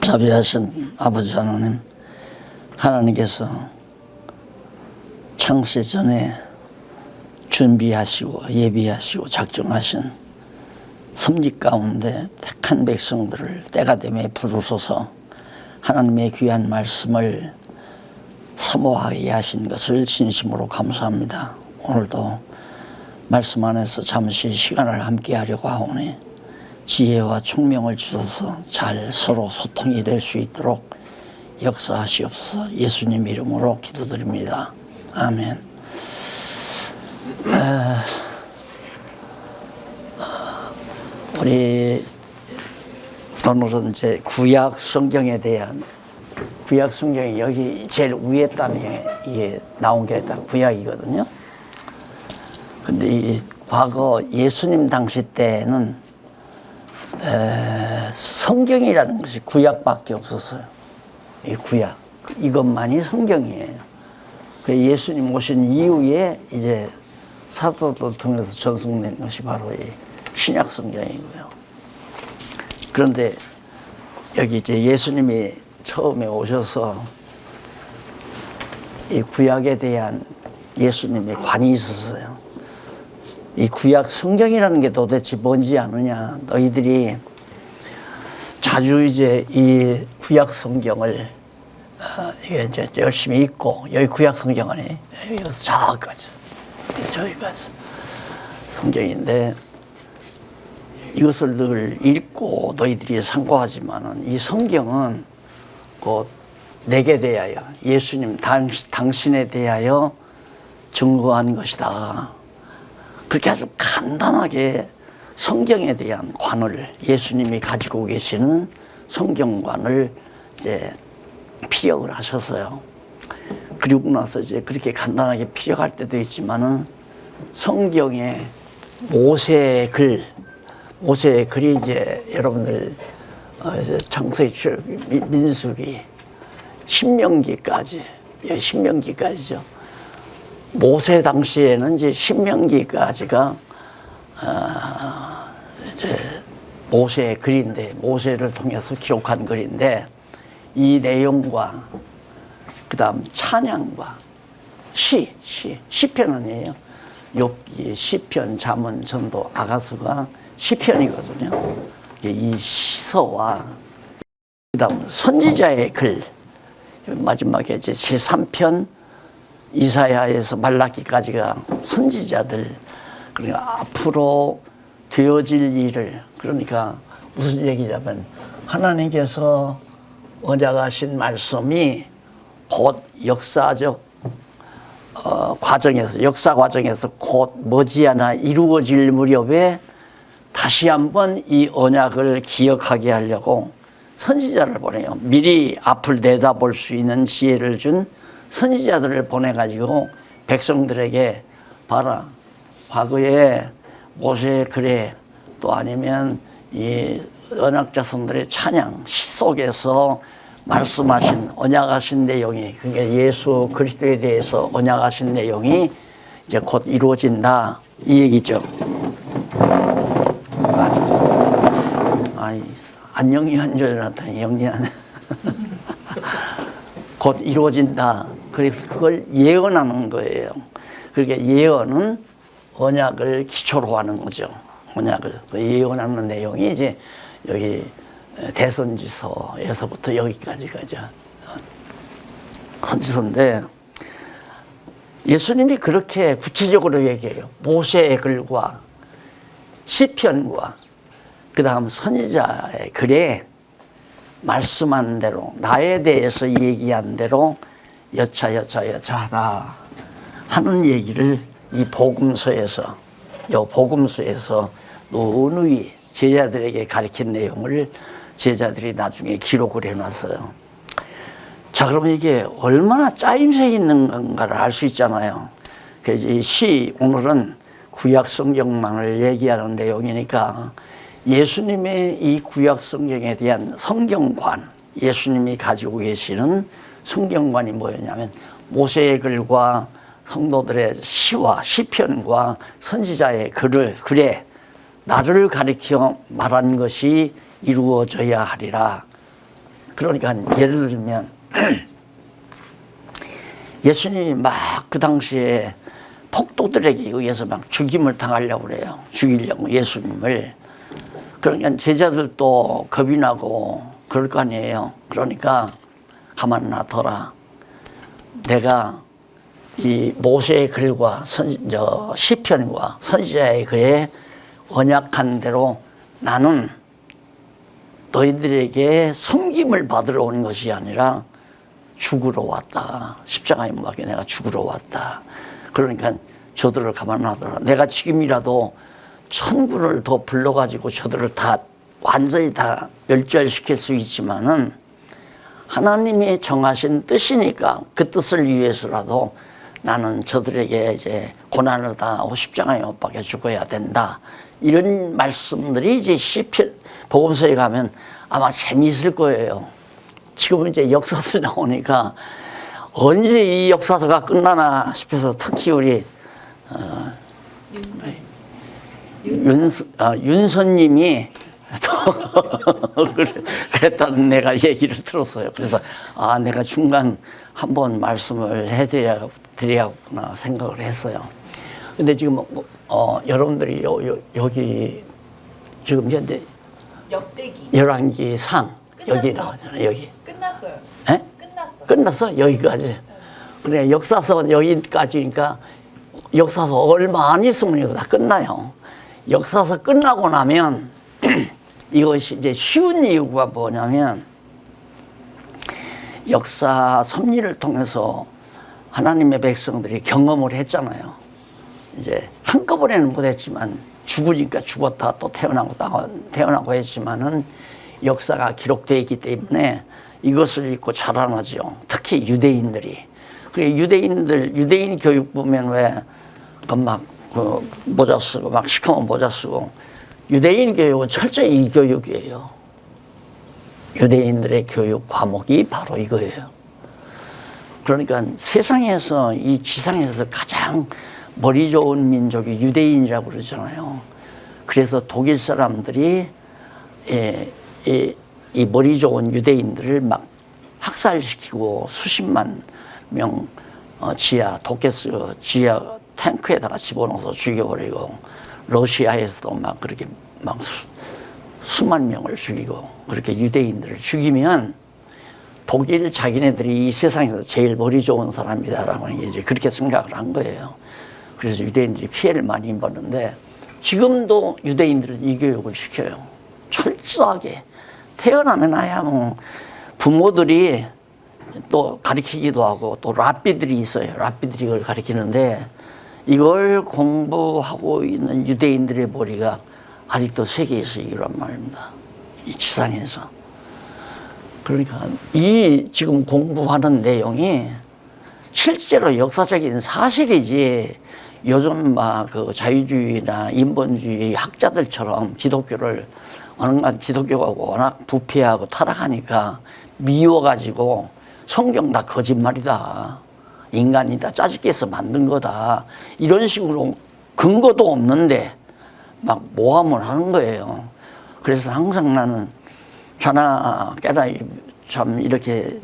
자비하신 아버지 하나님, 하나님께서 창세 전에 준비하시고 예비하시고 작정하신 섭리 가운데 택한 백성들을 때가 되매 부르소서 하나님의 귀한 말씀을 사모하게 하신 것을 진심으로 감사합니다. 오늘도 말씀 안에서 잠시 시간을 함께 하려고 하오니 지혜와 총명을 주셔서 잘 서로 소통이 될 수 있도록 역사하시옵소서. 예수님 이름으로 기도드립니다. 아멘. 우리 오늘은 이제 구약 성경에 대한 구약 성경이 여기 제일 위에 단에 이게 나온 게 다 구약이거든요. 근데 이 과거 예수님 당시 때는 성경이라는 것이 구약밖에 없었어요. 이 구약 이것만이 성경이에요. 그 예수님 오신 이후에 이제 사도들 통해서 전승된 것이 바로 이 신약 성경이고요. 그런데 여기 이제 예수님이 처음에 오셔서 이 구약에 대한 예수님의 관이 있었어요. 이 구약 성경이라는 게 도대체 뭔지 아느냐? 너희들이 자주 이제 이 구약 성경을 이게 이제 열심히 읽고 여기 구약 성경 안에 여기서 저기까지 성경인데 이것을 늘 읽고 너희들이 상고하지만은 이 성경은 곧 내게 대하여 예수님 당신에 대하여 증거한 것이다. 그렇게 아주 간단하게 성경에 대한 관을 예수님이 가지고 계시는 성경관을 이제 피력을 하셨어요. 그리고 나서 이제 그렇게 간단하게 피력할 때도 있지만은 성경에 모세의 글이 이제 여러분들 창세기, 민수기, 신명기까지죠. 모세 당시에는 이제 신명기까지가 이제 모세의 글인데 모세를 통해서 기록한 글인데 이 내용과 그다음 찬양과 시편은이에요. 욥기, 시편, 잠언, 전도, 아가서가 시편이거든요. 이 시서와 그다음 선지자의 글 마지막에 이제 제3편 이사야에서 말라기까지가 선지자들 그러니까 앞으로 되어질 일을 그러니까 무슨 얘기냐면 하나님께서 언약하신 말씀이 곧 역사 과정에서 곧 머지않아 이루어질 무렵에 다시 한번 이 언약을 기억하게 하려고 선지자를 보내요. 미리 앞을 내다볼 수 있는 지혜를 준 선지자들을 보내가지고 백성들에게 봐라. 과거에 모세의 글에 또 아니면 이 언약자손들의 찬양 시 속에서 말씀하신 언약하신 내용이 그러니까 예수 그리스도에 대해서 언약하신 내용이 이제 곧 이루어진다 이 얘기죠. 안녕히 한줄 알았더니 영리하네. 곧 이루어진다. 그래서 그걸 예언하는 거예요. 그러니까 예언은 언약을 기초로 하는 거죠. 언약을 예언하는 내용이 이제 여기 대선지서에서부터 여기까지가 선지서인데 예수님이 그렇게 구체적으로 얘기해요. 모세의 글과 시편과 그 다음 선지자의 글에 말씀한 대로 나에 대해서 얘기한 대로 여차하다 하는 얘기를 이 복음서에서 누누이 제자들에게 가르친 내용을 제자들이 나중에 기록을 해놨어요. 자, 그러면 이게 얼마나 짜임새 있는 건가를 알 수 있잖아요. 그래서 오늘은 구약 성경만을 얘기하는 내용이니까 예수님의 이 구약 성경에 대한 성경관, 예수님이 가지고 계시는 성경관이 뭐였냐면 모세의 글과 성도들의 시와 시편과 선지자의 글에 나를 가리켜 말한 것이 이루어져야 하리라. 그러니까 예를 들면 예수님이 막 그 당시에 폭도들에게 의해서 막 죽임을 당하려고 그래요. 죽이려고 예수님을. 그러니까 제자들도 겁이 나고 그럴 거 아니에요. 그러니까 가만 놔둬라. 내가 이 모세의 글과 시편과 선지자의 글에 언약한 대로 나는 너희들에게 섬김을 받으러 온 것이 아니라 죽으러 왔다. 십자가에 못 박혀 내가 죽으러 왔다. 그러니까 저들을 가만 놔둬라. 내가 지금이라도 천군을 더 불러가지고 저들을 다 완전히 다 멸절시킬 수 있지만은 하나님이 정하신 뜻이니까 그 뜻을 위해서라도 나는 저들에게 이제 고난을 당하고 십자가에 못 박혀 죽어야 된다. 이런 말씀들이 이제 시편 복음서에 가면 아마 재미있을 거예요. 지금은 이제 역사서 나오니까 언제 이 역사서가 끝나나 싶어서 특히 우리 윤선님이 그랬다는 내가 얘기를 들었어요. 그래서 내가 중간 한번 말씀을 해드려야겠구나 생각을 했어요. 근데 지금 여러분들이 여기 지금 현재 역대기 열왕기상 여기 나오잖아요. 여기 끝났어요. 에? 끝났어? 여기까지. 그래 역사서 여기까지니까 역사서 얼마 안 있으면 이거 다 끝나요. 역사서 끝나고 나면 이것이 이제 쉬운 이유가 뭐냐면 역사 섭리를 통해서 하나님의 백성들이 경험을 했잖아요. 이제 한꺼번에는 못했지만 죽으니까 죽었다 또 태어나고 했지만은 역사가 기록되어 있기 때문에 이것을 읽고 자라나죠. 특히 유대인들이. 그래 유대인 교육 보면 왜 막 모자 쓰고 막 시커먼 모자 쓰고 유대인 교육은 철저히 이 교육이에요. 유대인들의 교육 과목이 바로 이거예요. 그러니까 세상에서 이 지상에서 가장 머리 좋은 민족이 유대인이라고 그러잖아요. 그래서 독일 사람들이 이 머리 좋은 유대인들을 막 학살시키고 수십만 명 지하 탱크에다가 집어넣어서 죽여버리고 러시아에서도 막 그렇게 막 수만 명을 죽이고 그렇게 유대인들을 죽이면 독일 자기네들이 이 세상에서 제일 머리 좋은 사람이다라고 이제 그렇게 생각을 한 거예요. 그래서 유대인들이 피해를 많이 입었는데 지금도 유대인들은 이 교육을 시켜요. 철저하게. 태어나면 아야 뭐 부모들이 또 가르치기도 하고 또 랍비들이 있어요. 랍비들이 이걸 가르치는데 이걸 공부하고 있는 유대인들의 머리가 아직도 세계에서 이란 말입니다. 이 지상에서. 그러니까 이 지금 공부하는 내용이 실제로 역사적인 사실이지 요즘 막 그 자유주의나 인본주의 학자들처럼 기독교를 기독교가 워낙 부패하고 타락하니까 미워가지고 성경 다 거짓말이다. 인간이다. 짜집게서 만든 거다. 이런 식으로 근거도 없는데 막 모함을 하는 거예요. 그래서 항상 나는 자나 깨나 참 이렇게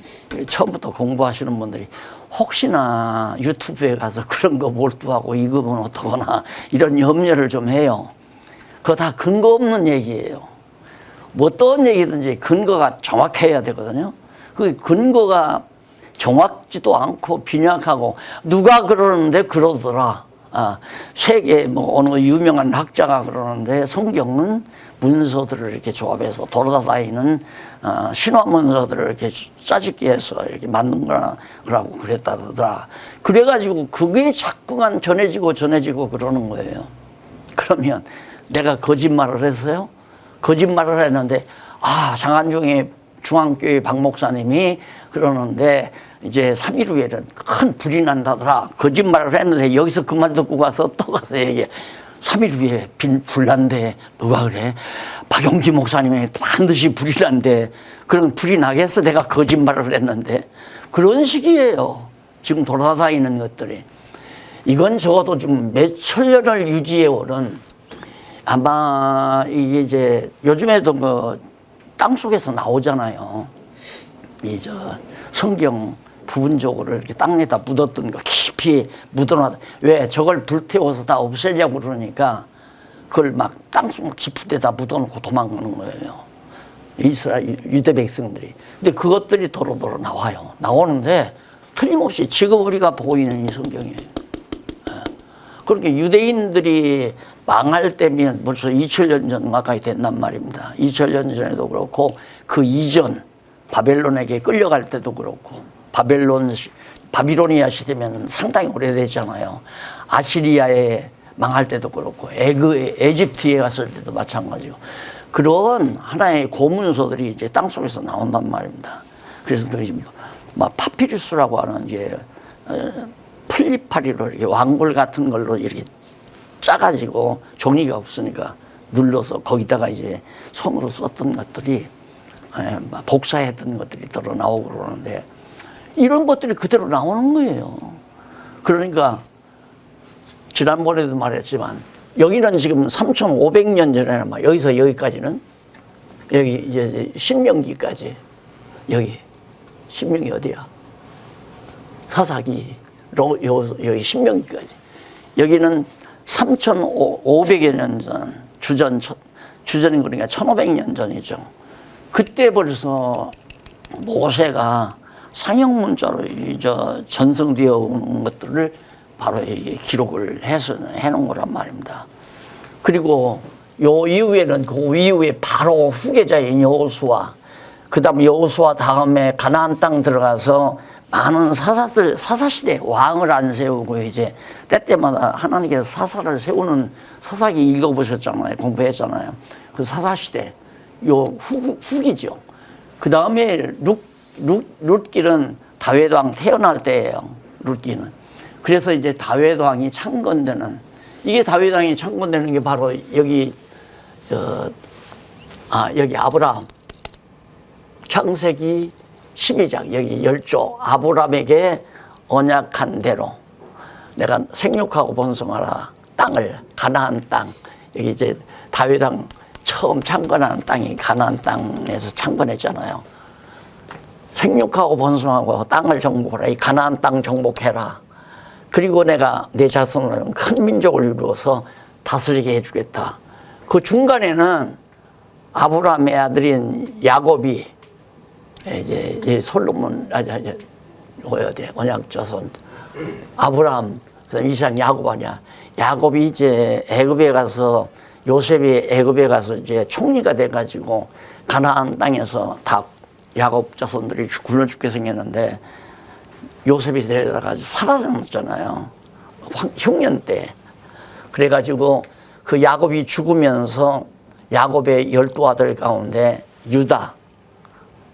처음부터 공부하시는 분들이 혹시나 유튜브에 가서 그런 거 몰두하고 읽으면 어떡하나 이런 염려를 좀 해요. 그거 다 근거 없는 얘기예요. 뭐 어떤 얘기든지 근거가 정확해야 되거든요. 그 근거가 정확지도 않고 빈약하고 누가 그러는데 그러더라. 세계 뭐 어느 유명한 학자가 그러는데 성경은 문서들을 이렇게 조합해서 돌아다니는 신화 문서들을 이렇게 짜집기 해서 이렇게 만든 거라고 그랬다더라. 그래가지고 그게 자꾸만 전해지고 그러는 거예요. 그러면 내가 거짓말을 했어요? 거짓말을 했는데 장안중의 중앙교회 박 목사님이 그러는데 이제 3일 후에는 큰 불이 난다더라. 거짓말을 했는데 여기서 그만 듣고 가서 또 가서 얘기해. 3일 후에 불 난대. 누가 그래? 박용기 목사님이 반드시 불이 난대. 그럼 불이 나겠어? 내가 거짓말을 했는데. 그런 식이에요. 지금 돌아다니는 것들이. 이건 적어도 좀 몇 천년을 유지해 오는 아마 이게 이제 요즘에도 그 땅속에서 나오잖아요. 이 성경 부분적으로 이렇게 땅에다 묻었던 거 깊이 묻어놔. 왜 저걸 불태워서 다 없애려고 그러니까 그걸 막 땅속 깊은 데다 묻어놓고 도망가는 거예요. 이스라엘 유대 백성들이. 근데 그것들이 도로도로 나와요. 나오는데 틀림없이 지금 우리가 보고 있는 이 성경이에요. 그렇게 유대인들이 망할 때면 벌써 2000년 전 가까이 됐단 말입니다. 2000년 전에도 그렇고 그 이전 바벨론에게 끌려갈 때도 그렇고 바비로니아 시대면 상당히 오래됐잖아요. 아시리아에 망할 때도 그렇고 에집트에 갔을 때도 마찬가지고 그런 하나의 고문서들이 이제 땅속에서 나온단 말입니다. 그래서 막 파피루스라고 하는 이제 풀리파리로 이렇게 왕골 같은 걸로 이렇게 짜가지고 종이가 없으니까 눌러서 거기다가 이제 손으로 썼던 것들이 복사했던 것들이 들어 나오고 그러는데 이런 것들이 그대로 나오는 거예요. 그러니까 지난번에도 말했지만 여기는 지금 3,500년 전에는 막 여기서 여기까지는 여기 이제 신명기까지 여기 신명이 어디야? 사사기 여기 신명기까지 여기는 3,500여 년 전 주전인 그러니까 1,500년 전이죠. 그때 벌써 모세가 상형 문자로 전승되어 온 것들을 바로 기록을 해놓은 거란 말입니다. 그리고 요 이후에는 그 이후에 바로 후계자인 여호수아, 그 다음 여호수아 다음에 가나안 땅 들어가서 많은 사사시대 왕을 안 세우고 이제 때때마다 하나님께서 사사를 세우는 사사기 읽어보셨잖아요. 공부했잖아요. 그 사사시대 요 후기죠. 그 다음에 룻기는 다윗 왕 태어날 때예요. 룻기는. 그래서 이제 다윗 왕이 창건되는 이게 다윗 왕이 창건되는 게 바로 여기 여기 아브라함 창세기 12장 여기 10조 아브라함에게 언약한 대로 내가 생육하고 번성하라 땅을 가나안 땅 여기 이제 다윗 왕 처음 창건하는 땅이 가나안 땅에서 창건했잖아요. 생육하고 번성하고 땅을 정복하라. 이 가나안 땅 정복해라. 그리고 내가 내 자손으로 큰 민족을 이루어서 다스리게 해주겠다. 그 중간에는 아브라함의 아들인 야곱이 이제 솔로몬 뭐야 돼 언약 자손 아브라함 그다음 이삭 야곱 아니야. 야곱이 이제 애굽에 가서 요셉이 애굽에 가서 이제 총리가 돼가지고 가나안 땅에서 다 야곱 자손들이 굶어 죽게 생겼는데 요셉이 데려다가 살아남았잖아요. 흉년 때. 그래가지고 그 야곱이 죽으면서 야곱의 12아들 가운데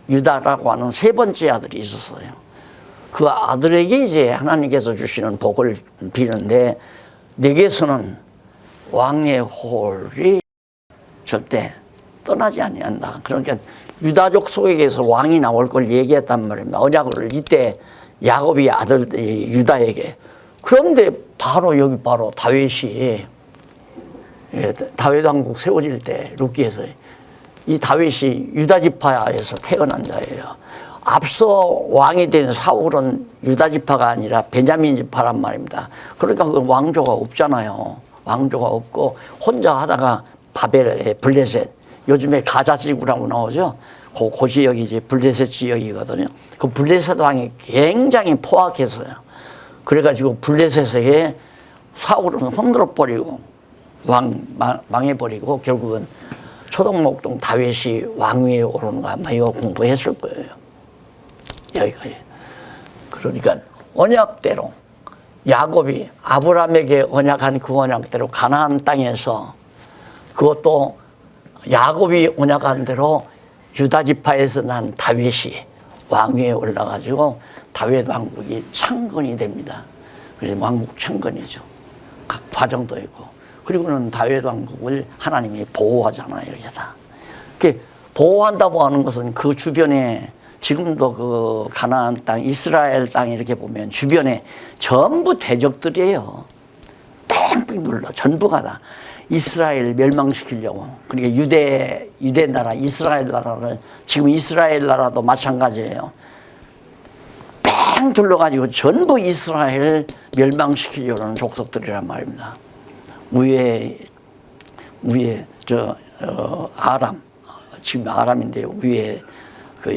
유다라고 하는 세 번째 아들이 있었어요. 그 아들에게 이제 하나님께서 주시는 복을 비는데 내게서는 왕의 홀이 절대 떠나지 아니한다. 그러니까 유다족 속에서 왕이 나올 걸 얘기했단 말입니다. 언약을 이때 야곱이 아들 유다에게. 그런데 바로 여기 바로 다윗이 다윗 왕국 세워질 때 룻기에서 이 다윗이 유다 지파에서 태어난 자예요. 앞서 왕이 된 사울은 유다 지파가 아니라 베냐민 지파란 말입니다. 그러니까 그 왕조가 없잖아요. 왕조가 없고 혼자 하다가 바벨의 블레셋 요즘에 가자 지구라고 나오죠. 그 지역이 이제 블레셋 지역이거든요. 그 블레셋 왕이 굉장히 포악해서요. 그래가지고 블레셋에 사울은 흔들어 버리고 망해버리고 결국은 초동목동 다윗이 왕위에 오르는 거 아마 이거 공부했을 거예요. 여기까지. 그러니까 언약대로 야곱이 아브라함에게 언약한 그 언약대로 가나안 땅에서 그것도 야곱이 언약한 대로 유다 지파에서 난 다윗이 왕위에 올라가지고 다윗 왕국이 창건이 됩니다. 그래서 왕국 창건이죠. 각 과정도 있고. 그리고는 다윗 왕국을 하나님이 보호하잖아요. 이렇게 다. 보호한다고 하는 것은 그 주변에 지금도 그 가나안 땅, 이스라엘 땅 이렇게 보면 주변에 전부 대적들이에요. 뺑뺑 눌러 전부가 다. 이스라엘 멸망시키려고. 그러니까 유대 나라, 이스라엘 나라를, 지금 이스라엘 나라도 마찬가지예요. 뺑 둘러가지고 전부 이스라엘 멸망시키려는 족속들이란 말입니다. 위에 아람, 지금 아람인데요. 위에 그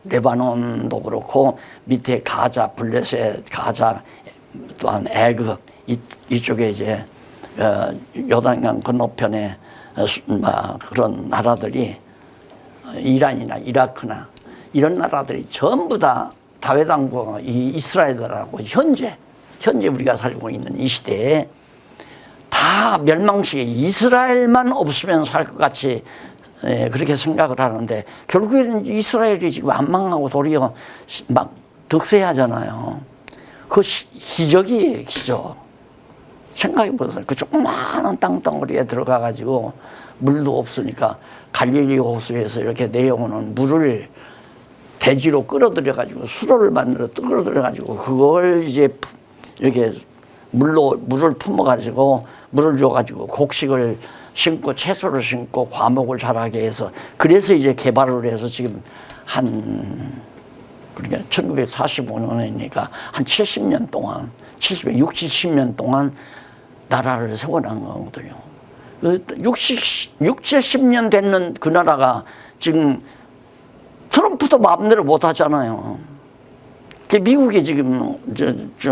레바논도 그렇고, 밑에 가자, 블레셋, 가자, 또한 애굽, 이쪽에 이제 요단강 건너편에 그런 나라들이, 이란이나 이라크나 이런 나라들이 전부 다 다윗 왕국과 이 이스라엘 나라고 현재 우리가 살고 있는 이 시대에 다 멸망시에 이스라엘만 없으면 살 것 같이 그렇게 생각을 하는데, 결국에는 이스라엘이 지금 안 망하고 도리어 막 득세하잖아요. 그 기적이에요, 기적. 생각해보세요. 그 조그마한 땅덩어리에 들어가가지고 물도 없으니까 갈릴리 호수에서 이렇게 내려오는 물을 대지로 끌어들여가지고 수로를 만들어 끌어들여가지고 그걸 이제 이렇게 물을 품어가지고 물을 줘가지고 곡식을 심고 채소를 심고 과목을 자라게 해서, 그래서 이제 개발을 해서 지금 그러니까 1945년이니까 한 70년 동안 70년 동안 나라를 세워난 거거든요. 70년 됐는 그 나라가 지금 트럼프도 마음대로 못 하잖아요. 미국이 지금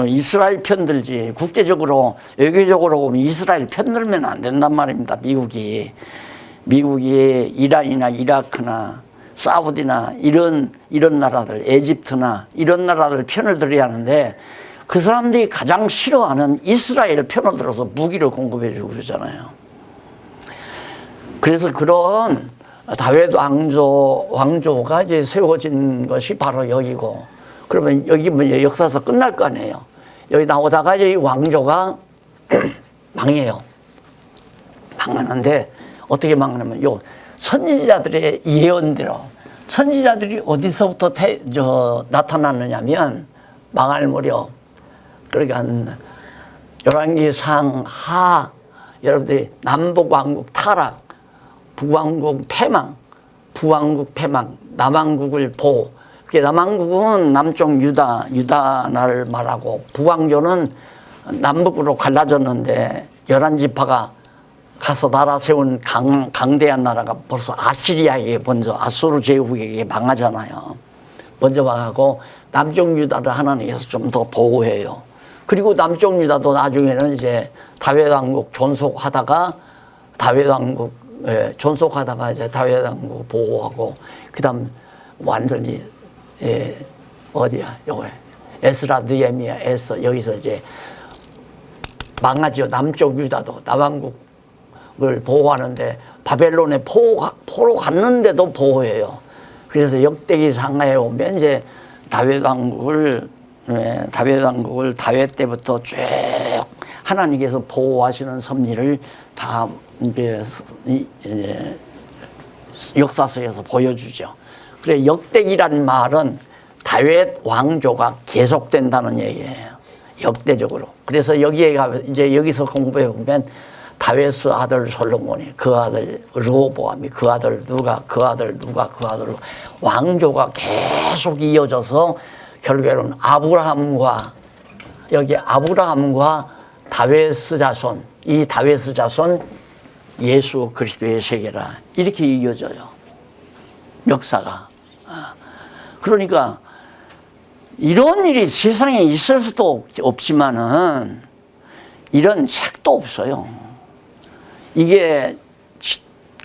이스라엘 편들지, 국제적으로 외교적으로 보면 이스라엘 편들면 안 된단 말입니다. 미국이 이란이나 이라크나 사우디나 이런 나라들, 에집트나 이런 나라들 편을 들어야 하는데, 그 사람들이 가장 싫어하는 이스라엘 편을 들어서 무기를 공급해 주고 그러잖아요. 그래서 그런 다윗 왕조가 이제 세워진 것이 바로 여기고, 그러면 여기 뭐 역사서 끝날 거 아니에요. 여기 나오다가 이 왕조가 망해요. 망하는데 어떻게 망하냐면, 요 선지자들의 예언대로, 선지자들이 어디서부터 나타났느냐면, 망할 무렵, 그러니까 열왕기상 하, 여러분들이 남북왕국 타락, 북왕국 패망, 남왕국을 보호. 남왕국은 남쪽 유다나를 말하고, 북왕조는 남북으로 갈라졌는데 11지파가 가서 나라 세운 강대한 나라가 벌써 아시리아에게 먼저, 아수르 제국에게 망하잖아요. 먼저 망하고 남쪽 유다를 하나님께서 좀 더 보호해요. 그리고 남쪽 유다도 나중에는 이제 다윗 왕국 존속하다가 이제 다윗 왕국 보호하고, 그다음 완전히 에스라, 느헤미야, 여기서 이제 망하죠. 남쪽 유다도 남왕국을 보호하는데 바벨론에 포로 갔는데도 보호해요. 그래서 역대기 상하에 오면 이제 다윗 왕국을 다윗 때부터 쭉 하나님께서 보호하시는 섭리를 다 이제 역사서에서 보여주죠. 그래, 역대기란 말은 다윗 왕조가 계속된다는 얘기예요. 역대적으로. 그래서 여기서 공부해 보면 다윗의 아들 솔로몬이, 그 아들 르호보암이, 그 아들 누가, 그 아들 누가, 그 아들 왕조가 계속 이어져서 결국에는 아브라함과 다윗의 자손, 이 다윗의 자손 예수 그리스도의 세계라, 이렇게 이어져요. 역사가. 그러니까 이런 일이 세상에 있을 수도 없지만은 이런 책도 없어요. 이게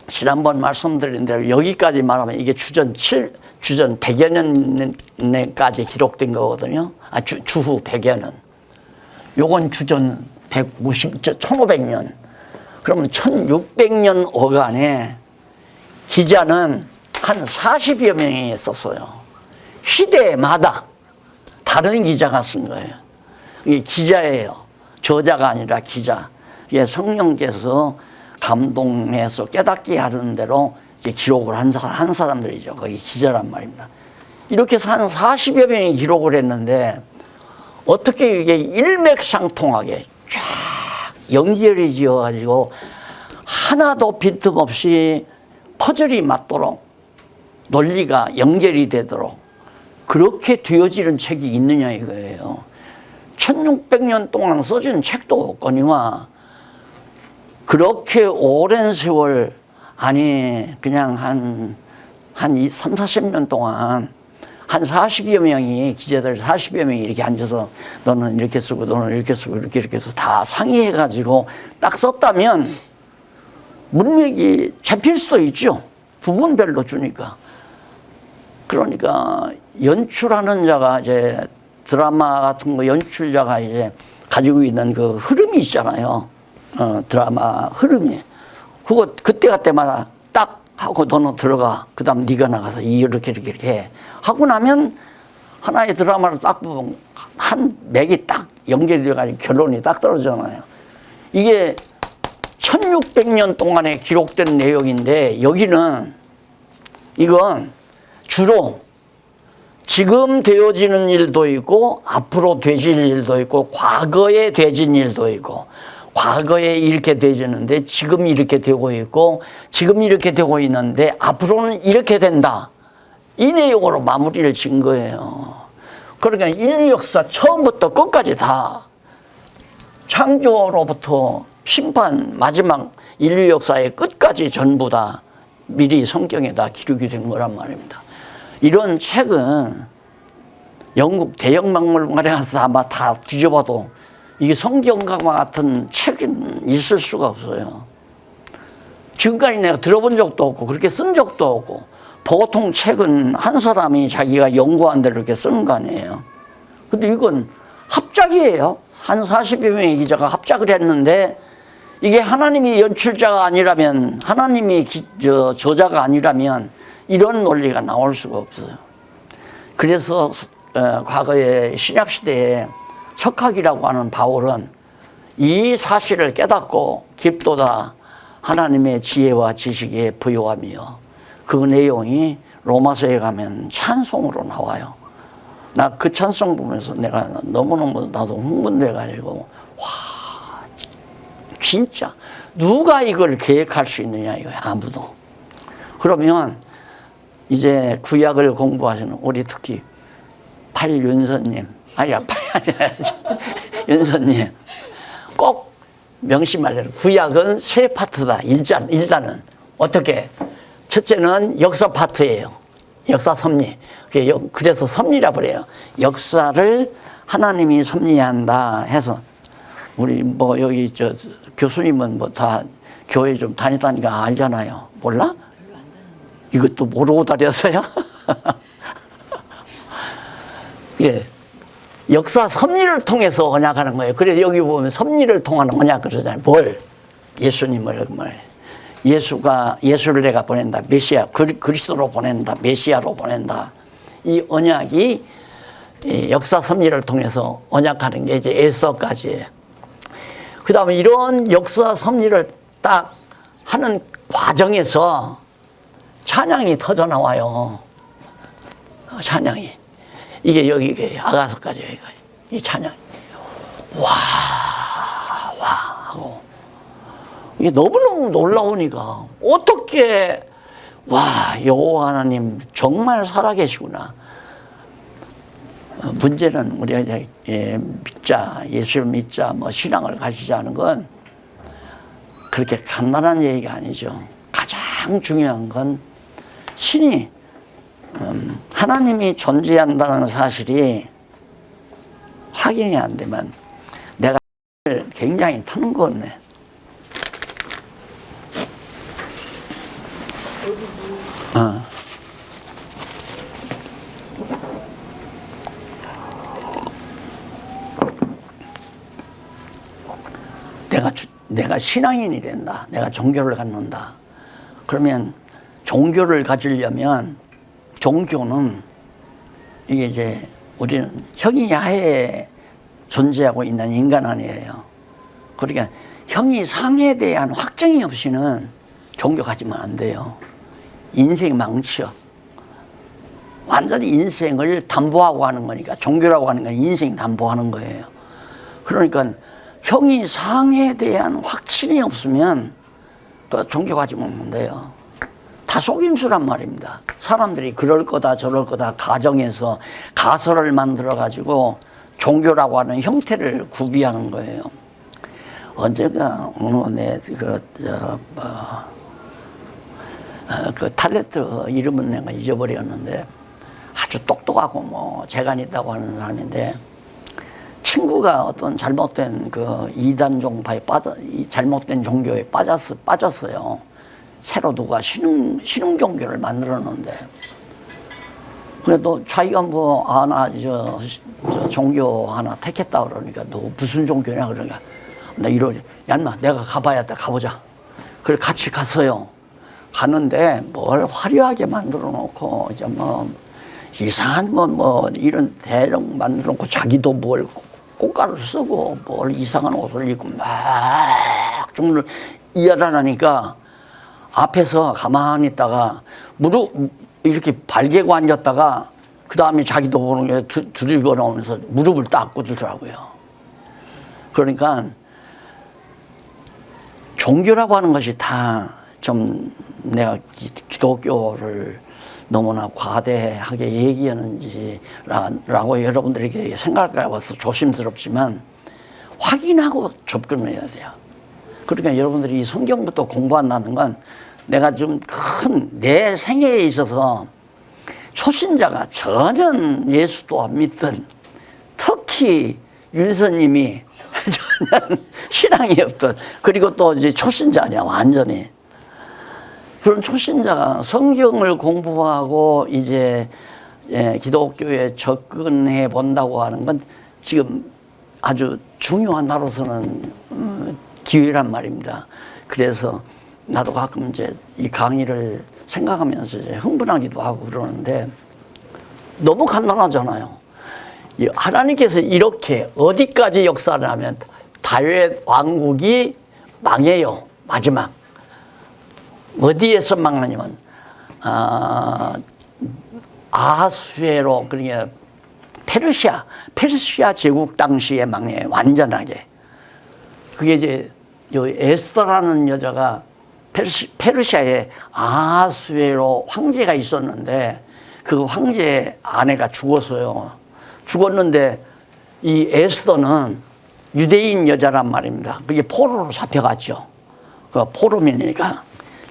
지난번 말씀드린 대로 여기까지 말하면 이게 주전 100여 년까지 기록된 거거든요. 주후 100여 년. 요건 주전 1500년. 그러면 1600년 어간에 기자는 한 40여 명이 썼어요. 시대마다 다른 기자가 쓴 거예요. 이게 기자예요. 저자가 아니라 기자. 이게 성령께서 감동해서 깨닫게 하는 대로 이제 기록을 한 사람들이죠. 거기 기자란 말입니다. 이렇게 한 40여 명이 기록을 했는데 어떻게 이게 일맥상통하게 쫙 연결이 지어가지고 하나도 빈틈없이 퍼즐이 맞도록 논리가 연결이 되도록 그렇게 되어지는 책이 있느냐 이거예요. 1600년 동안 써진 책도 없거니와 그렇게 오랜 세월, 아니 그냥 한 3, 40년 동안 한 40여 명이, 기자들 40여 명이 이렇게 앉아서 너는 이렇게 쓰고 너는 이렇게 쓰고 이렇게 해서 다 상의해가지고 딱 썼다면 문맥이 잡힐 수도 있죠. 부분별로 주니까. 그러니까 연출하는 자가 이제 드라마 같은 거 연출자가 이제 가지고 있는 그 흐름이 있잖아요. 드라마 흐름이. 그거 그때마다 딱 하고 너는 들어가. 그 다음 네가 나가서 이렇게 해. 하고 나면 하나의 드라마를 딱 보면 한 맥이 딱 연결이 돼가지고 결론이 딱 떨어지잖아요. 이게 1600년 동안에 기록된 내용인데 여기는 이건 주로 지금 되어지는 일도 있고 앞으로 되질 일도 있고 과거에 되진 일도 있고 과거에 이렇게 되지는데 지금 이렇게 되고 있고 지금 이렇게 되고 있는데 앞으로는 이렇게 된다. 이 내용으로 마무리를 진 거예요. 그러니까 인류 역사 처음부터 끝까지 다 창조로부터 심판 마지막 인류 역사의 끝까지 전부 다 미리 성경에 다 기록이 된 거란 말입니다. 이런 책은 영국 대형박물관에 가서 아마 다 뒤져봐도 이게 성경과 같은 책은 있을 수가 없어요. 지금까지 내가 들어본 적도 없고 그렇게 쓴 적도 없고 보통 책은 한 사람이 자기가 연구한 대로 이렇게 쓰는 거 아니에요. 근데 이건 합작이에요. 한 40여 명의 기자가 합작을 했는데 이게 하나님이 연출자가 아니라면 하나님이 저자가 아니라면 이런 논리가 나올 수가 없어요. 그래서 과거에 신약시대에 석학이라고 하는 바울은 이 사실을 깨닫고 깊도다 하나님의 지혜와 지식에 부요하며 그 내용이 로마서에 가면 찬송으로 나와요. 나 그 찬송 보면서 내가 너무너무 나도 흥분돼가지고 와 진짜 누가 이걸 계획할 수 있느냐 이거야. 아무도. 그러면 이제 구약을 공부하시는 우리 특히 팔윤서님 윤서님 꼭 명심하세요. 구약은 세 파트다. 일단은 어떻게? 첫째는 역사 파트예요. 역사 섭리. 그래서 섭리라 그래요. 역사를 하나님이 섭리한다 해서 우리 뭐 여기 교수님은 뭐 다 교회 좀 다니다니까 알잖아요. 몰라? 이것도 모르고 다녔어요? 예. 역사 섭리를 통해서 언약하는 거예요. 그래서 여기 보면 섭리를 통하는 언약 그러잖아요. 뭘? 예수님을 말해. 예수를 내가 보낸다. 메시아, 그리스도로 보낸다. 메시아로 보낸다. 이 언약이 역사 섭리를 통해서 언약하는 게 이제 에스더까지예요. 그 다음에 이런 역사 섭리를 딱 하는 과정에서 찬양이 터져 나와요. 찬양이. 이게 여기 아가서까지 이 찬양. 와 하고. 이게 너무너무 놀라우니까 어떻게 와 여호와 하나님 정말 살아계시구나. 문제는 우리가 이제 믿자, 예수를 믿자, 뭐 신앙을 가지자는 건 그렇게 간단한 얘기가 아니죠. 가장 중요한 건 신이 하나님이 존재한다는 사실이 확인이 안 되면 내가 굉장히 타는 거네. 내가 신앙인이 된다. 내가 종교를 갖는다. 그러면 종교를 가지려면 종교는 이게 이제 우리는 형이 하에 존재하고 있는 인간 아니에요. 그러니까 형이 상에 대한 확정이 없이는 종교 가지면 안 돼요. 인생 망쳐. 완전히 인생을 담보하고 하는 거니까 종교라고 하는 건 인생 담보하는 거예요. 그러니까 형이 상에 대한 확신이 없으면 그 종교 가지 못는데요. 다 속임수란 말입니다. 사람들이 그럴 거다 저럴 거다 가정에서 가설을 만들어 가지고 종교라고 하는 형태를 구비하는 거예요. 언젠가 어느 그 탤런트 이름은 내가 잊어버렸는데 아주 똑똑하고 뭐 재간 있다고 하는 사람인데 친구가 어떤 잘못된 그 이단 종파에 이 잘못된 종교에 빠졌어요. 새로 누가 신흥 종교를 만들었는데 그래도 자기가 뭐 하나 저 종교 하나 택했다 그러니까 너 무슨 종교냐 그러니까 나 이러지 얀마 내가 가봐야 돼 가보자. 그래 같이 갔어요. 갔는데 뭘 화려하게 만들어 놓고 이제 뭐 이상한 뭐 이런 대령 만들어 놓고 자기도 뭘 꽃가루 쓰고 뭘 이상한 옷을 입고 막 종류를 이야기하니까 앞에서 가만히 있다가 무릎 이렇게 발개고 앉았다가 그 다음에 자기도 보는 게 두들겨 나오면서 무릎을 딱 꿇더라고요. 그러니까 종교라고 하는 것이 다 좀 내가 기독교를 너무나 과대하게 얘기하는지라고 여러분들에게 생각할까 봐서 조심스럽지만 확인하고 접근해야 돼요. 그러니까 여러분들이 이 성경부터 공부한다는 건 내가 좀 큰 내 생애에 있어서 초신자가 전혀 예수도 안 믿던 특히 윤서님이 전혀 신앙이 없던 그리고 또 이제 초신자냐 완전히 그런 초신자가 성경을 공부하고 이제 기독교에 접근해 본다고 하는 건 지금 아주 중요한 나로서는 기회란 말입니다. 그래서 나도 가끔 이제 이 강의를 생각하면서 이제 흥분하기도 하고 그러는데 너무 간단하잖아요. 하나님께서 이렇게 어디까지 역사를 하면 다윗 왕국이 망해요. 마지막. 어디에서 망하냐면 아하수에로 그러니까 페르시아 제국 당시에 망해 완전하게. 그게 이제 요 에스더라는 여자가 페르시아에 아하수에로 황제가 있었는데 그 황제의 아내가 죽었어요. 죽었는데 이 에스더는 유대인 여자란 말입니다. 그게 포로로 잡혀갔죠. 그 포로민이니까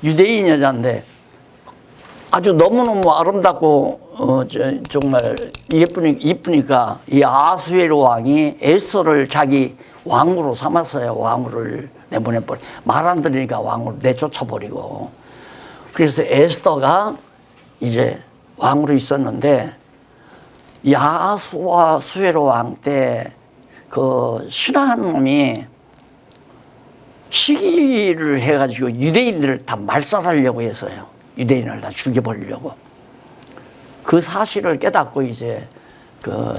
유대인 여자인데 아주 너무너무 아름답고 정말 이쁘니까 이 아하수에로 왕이 에스더를 자기 왕으로 삼았어요. 왕후를 내보내버려. 말 안 들으니까 왕으로 내쫓아버리고. 그래서 에스더가 이제 왕으로 있었는데 이 아하수에로 왕 때 그 신하한 놈이 시기를 해가지고 유대인들을 다 말살하려고 했어요. 유대인을 다 죽여버리려고. 그 사실을 깨닫고 이제 그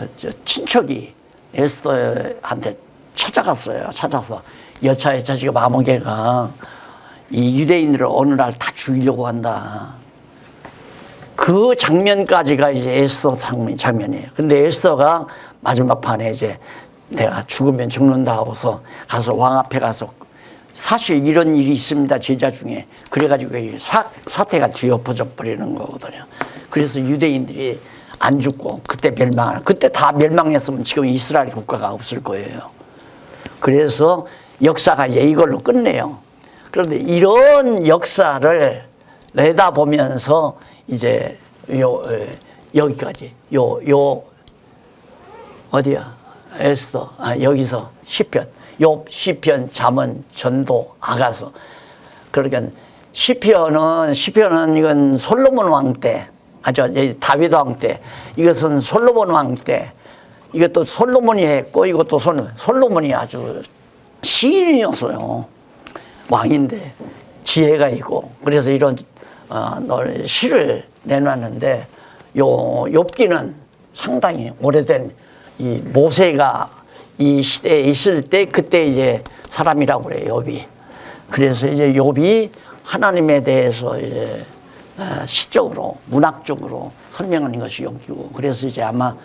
친척이 에스더한테 찾아갔어요. 찾아서 여차에 지금 아무개가 이 유대인들을 어느 날 다 죽이려고 한다. 그 장면까지가 이제 에스더 장면이에요. 근데 에스더가 마지막 판에 이제 내가 죽으면 죽는다 하고서 가서 왕 앞에 가서 사실 이런 일이 있습니다. 제자 중에. 그래가지고 사태가 뒤엎어져 버리는 거거든요. 그래서 유대인들이 안 죽고 그때 멸망하는 그때 다 멸망했으면 지금 이스라엘 국가가 없을 거예요. 그래서 역사가 이걸로 끝내요. 그런데 이런 역사를 내다보면서 이제 여기까지 어디야? 에스더 여기서 시편 욥 시편 잠언 전도 아가서 그러니까 시편은 이건 솔로몬 왕 때 다윗 왕 때 이것은 솔로몬 왕 때 이것도 솔로몬이 했고 이것도 솔로몬이 아주 시인이었어요. 왕인데 지혜가 있고 그래서 이런 시를 내놨는데 욥기는 상당히 오래된 이 모세가 이 시대에 있을 때 그때 이제 사람이라고 그래요. 욥이. 그래서 이제 욥이 하나님에 대해서 이제 시적으로 문학적으로 설명하는 것이 욥기고 그래서 이제 아마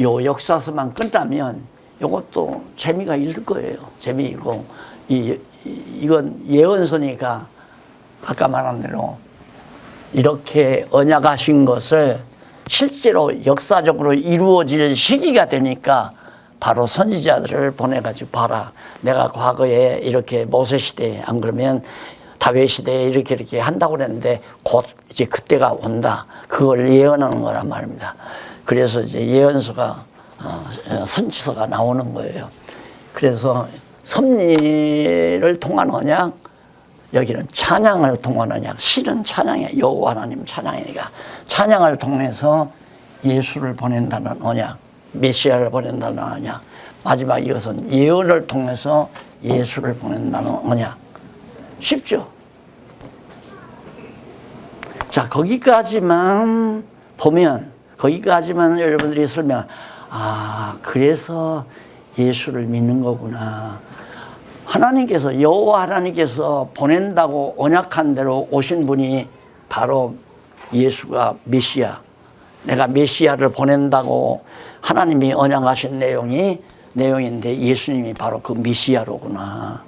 요 역사서만 끝나면 이것도 재미가 있을 거예요. 재미있고 이건 예언서니까 아까 말한 대로 이렇게 언약하신 것을 실제로 역사적으로 이루어질 시기가 되니까 바로 선지자들을 보내가지고 봐라. 내가 과거에 이렇게 모세 시대에 안 그러면 다윗 시대에 이렇게 한다고 그랬는데 곧 이제 그때가 온다. 그걸 예언하는 거란 말입니다. 그래서 이제 예언서가 선지서가 나오는 거예요. 그래서 섭리를 통한 언약, 여기는 찬양을 통한 언약, 실은 찬양이야. 여호와 하나님 찬양이니까 찬양을 통해서 예수를 보낸다는 언약, 메시아를 보낸다는 언약, 마지막 이것은 예언을 통해서 예수를 보낸다는 언약. 쉽죠? 자, 거기까지만 보면, 거기까지만 여러분들이 설명, 그래서 예수를 믿는 거구나. 하나님께서, 여호와 하나님께서 보낸다고 언약한 대로 오신 분이 바로 예수가 메시아, 내가 메시아를 보낸다고 하나님이 언약하신 내용인데 예수님이 바로 그 메시아로구나.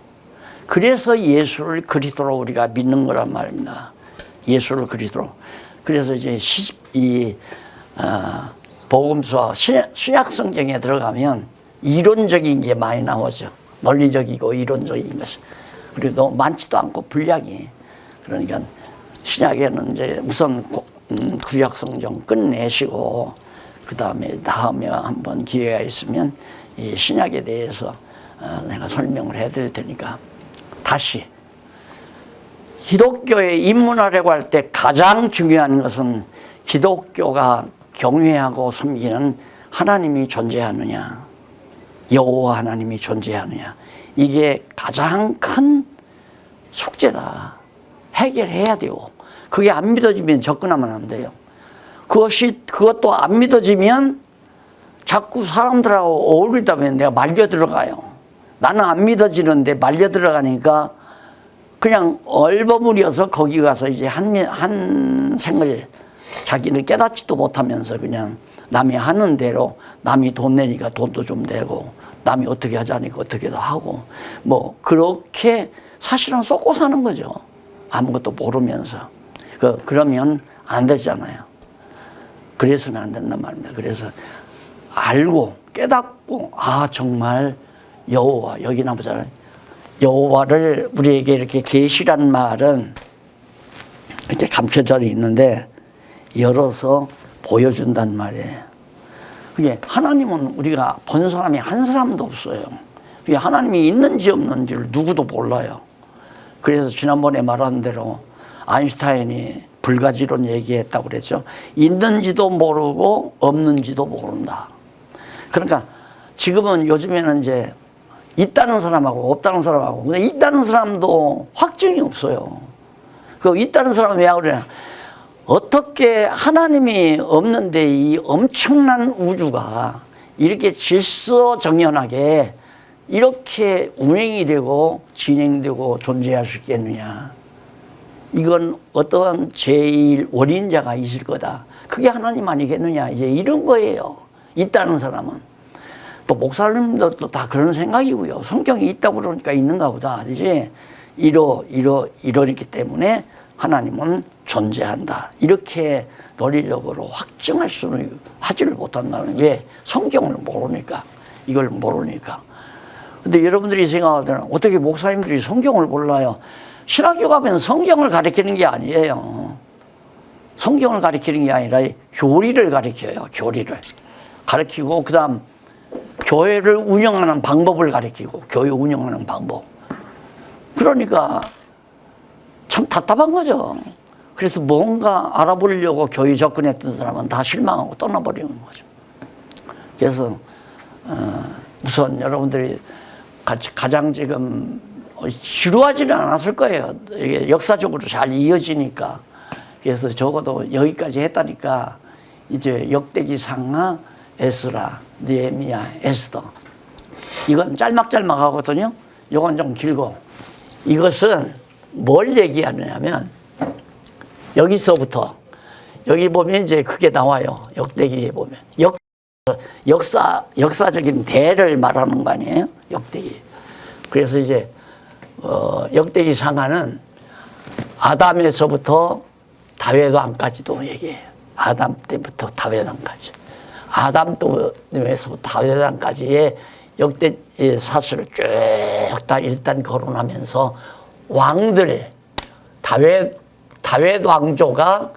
그래서 예수를 그리스도로 우리가 믿는 거란 말입니다. 예수를 그리스도로. 그래서 이제 복음서와 신약 성경에 들어가면 이론적인 게 많이 나오죠. 논리적이고 이론적인 것. 그리고 너무 많지도 않고 분량이. 그러니까 신약에는 이제 우선 구약 성경 끝내시고 다음에 한번 기회가 있으면 이 신약에 대해서 내가 설명을 해드릴 테니까. 다시 기독교에 입문하려고 할 때 가장 중요한 것은 기독교가 경외하고 섬기는 하나님이 존재하느냐, 여호와 하나님이 존재하느냐, 이게 가장 큰 숙제다. 해결해야 돼요. 그게 안 믿어지면 접근하면 안 돼요. 그것도 안 믿어지면 자꾸 사람들하고 어울리다 보면 내가 말려 들어가요. 나는 안 믿어지는데 말려 들어가니까 그냥 얼버무려서 거기 가서 이제 한 생을 자기는 깨닫지도 못하면서 그냥 남이 하는 대로, 남이 돈 내니까 돈도 좀 내고, 남이 어떻게 하자니까 어떻게도 하고, 뭐 그렇게 사실은 쏟고 사는 거죠. 아무것도 모르면서. 그러면 안 되잖아요. 그래서는 안 된단 말입니다. 그래서 알고 깨닫고, 정말 여호와, 여기 나오잖아요. 여호와를 우리에게 이렇게 계시란 말은 이렇게 감춰져 있는데 열어서 보여준단 말이에요. 그게 하나님은 우리가 본 사람이 한 사람도 없어요. 그게 하나님이 있는지 없는지를 누구도 몰라요. 그래서 지난번에 말한 대로 아인슈타인이 불가지론 얘기했다고 그랬죠. 있는지도 모르고 없는지도 모른다. 그러니까 지금은 요즘에는 이제 있다는 사람하고 없다는 사람하고, 근데 있다는 사람도 확증이 없어요. 그 있다는 사람은 왜 그러냐? 어떻게 하나님이 없는데 이 엄청난 우주가 이렇게 질서정연하게 이렇게 운행이 되고 진행되고 존재할 수 있겠느냐? 이건 어떠한 제일 원인자가 있을 거다. 그게 하나님 아니겠느냐? 이제 이런 거예요. 있다는 사람은. 또 목사님들도 다 그런 생각이고요. 성경이 있다고 그러니까 있는가 보다. 이제 이러기 때문에 하나님은 존재한다. 이렇게 논리적으로 확증할 수는 하지를 못한다는. 왜? 성경을 모르니까. 이걸 모르니까. 근데 여러분들이 생각할 때는 어떻게 목사님들이 성경을 몰라요? 신학교 가면 성경을 가르치는 게 아니에요. 성경을 가르치는 게 아니라 교리를 가르쳐요. 교리를. 가르치고 그다음 교회를 운영하는 방법을 가르치고, 교회 운영하는 방법. 그러니까 참 답답한 거죠. 그래서 뭔가 알아보려고 교회 접근했던 사람은 다 실망하고 떠나버리는 거죠. 그래서 우선 여러분들이 가장 지금 지루하지는 않았을 거예요. 이게 역사적으로 잘 이어지니까. 그래서 적어도 여기까지 했다니까 이제 역대기상하, 에스라, 느헤미야, 에스더. 이건 짤막짤막하거든요. 이건 좀 길고. 이것은 뭘 얘기하느냐면 여기서부터 여기 보면 이제 그게 나와요. 역대기에 보면 역사적인 대를 말하는 거 아니에요? 역대기. 그래서 이제 역대기 상하는 아담에서부터 다윗 왕까지도 얘기해요. 아담 때부터 다윗 왕까지. 아담 때에서부터 다윗 왕까지의 역대 사실을 쭉 다 일단 거론하면서 왕들, 다윗 왕조가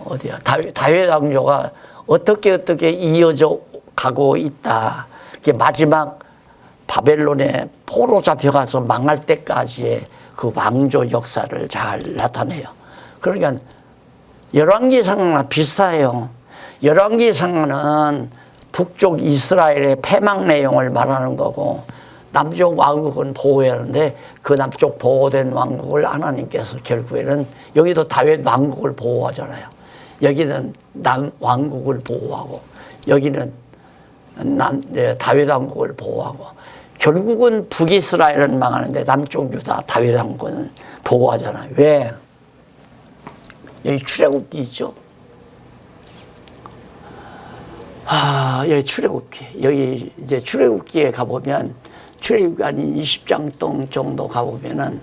어디야? 다윗 왕조가 어떻게 이어져 가고 있다. 마지막 바벨론에 포로 잡혀가서 망할 때까지의 그 왕조 역사를 잘 나타내요. 그러니까 열왕기상하랑 비슷해요. 열왕기상은 북쪽 이스라엘의 패망 내용을 말하는 거고 남쪽 왕국은 보호해야 하는데 그 남쪽 보호된 왕국을 하나님께서 결국에는 여기도 다윗 왕국을 보호하잖아요. 여기는 남 왕국을 보호하고 여기는 다윗 왕국을 보호하고 결국은 북이스라엘은 망하는데 남쪽 유다 다윗 왕국은 보호하잖아요. 왜? 여기 출애굽기 있죠. 여기 출애굽기. 여기 이제 출애굽기에 가보면 출애굽기 한 20장 정도 가보면은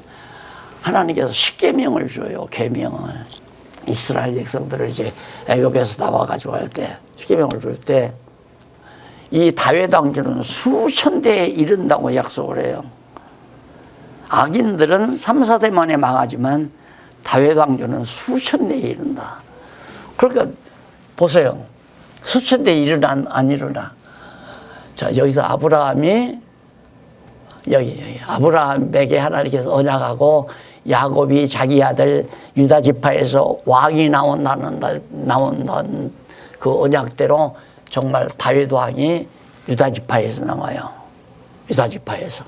하나님께서 십계명을 줘요. 계명을. 이스라엘 백성들을 이제 애굽에서 나와가지고 할 때 십계명을 줄 때 이 다윗 왕조는 수천 대에 이른다고 약속을 해요. 악인들은 3, 4대 만에 망하지만 다윗 왕조는 수천 대에 이른다. 그러니까 보세요. 수천 대에 일어나 안 일어나. 자, 여기서 아브라함이 여기 아브라함에게 하나님께서 언약하고 야곱이 자기 아들 유다 지파에서 왕이 나온다는 그 언약대로 정말 다윗 왕이 유다 지파에서 나와요. 유다 지파에서.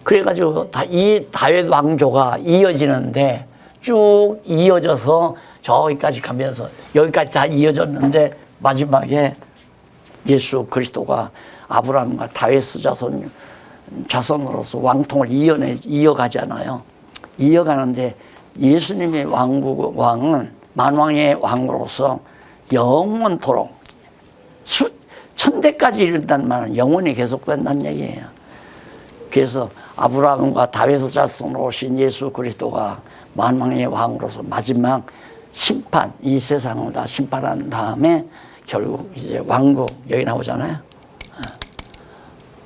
그래가지고 이 다윗 왕조가 이어지는데 쭉 이어져서 저기까지 가면서 여기까지 다 이어졌는데 마지막에 예수 그리스도가 아브라함과 다윗 자손으로서 왕통을 이어가잖아요. 이어가는데 예수님의 왕은 만왕의 왕으로서 영원토록 천대까지 이른다는 말은 영원히 계속된다는 얘기예요. 그래서 아브라함과 다윗의 자손으로 오신 예수 그리스도가 만왕의 왕으로서 마지막 심판, 이 세상을 다 심판한 다음에 결국 이제 왕국, 여기 나오잖아요.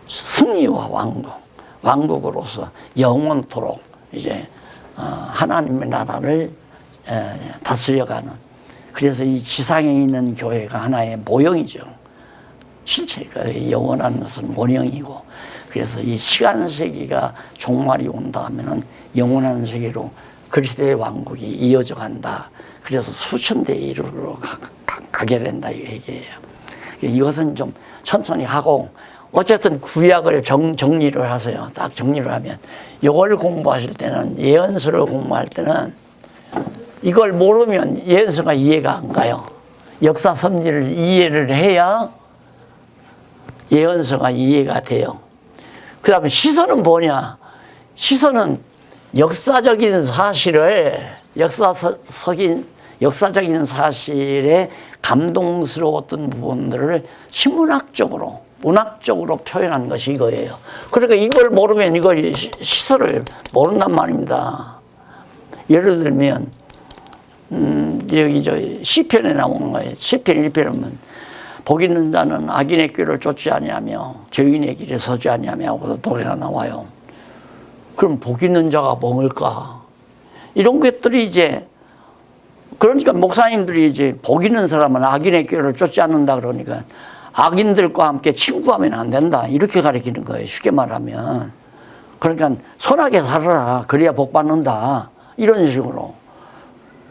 승리와 왕국으로서 영원토록 이제 하나님의 나라를 다스려가는. 그래서 이 지상에 있는 교회가 하나의 모형이죠. 실체가 영원한 것은 모형이고, 그래서 이 시간 세계가 종말이 온다 하면은 영원한 세계로 그리스도의 왕국이 이어져 간다. 그래서 수천 대에 이르러 가게 된다 이 얘기예요. 이것은 좀 천천히 하고 어쨌든 구약을 정리를 하세요. 딱 정리를 하면 이걸 공부하실 때는 예언서를 공부할 때는 이걸 모르면 예언서가 이해가 안 가요. 역사 섭리를 이해를 해야 예언서가 이해가 돼요. 그 다음에 시선은 뭐냐? 시선은 역사적인 사실에 감동스러웠던 부분들을 신문학적으로, 문학적으로 표현한 것이 이거예요. 그러니까 이걸 모르면 이걸 시설을 모른단 말입니다. 예를 들면, 여기 시편에 나오는 거예요. 시편 1편은 복 있는 자는 악인의 꾀를 쫓지 아니하며 죄인의 길에 서지 아니하며 하고도 노래가 나와요. 그럼 복 있는 자가 뭘까? 이런 것들이 이제, 그러니까 목사님들이 이제 복 있는 사람은 악인의 꾀를 쫓지 않는다 그러니까 악인들과 함께 친구하면 안 된다. 이렇게 가르치는 거예요. 쉽게 말하면. 그러니까 선하게 살아라. 그래야 복 받는다. 이런 식으로.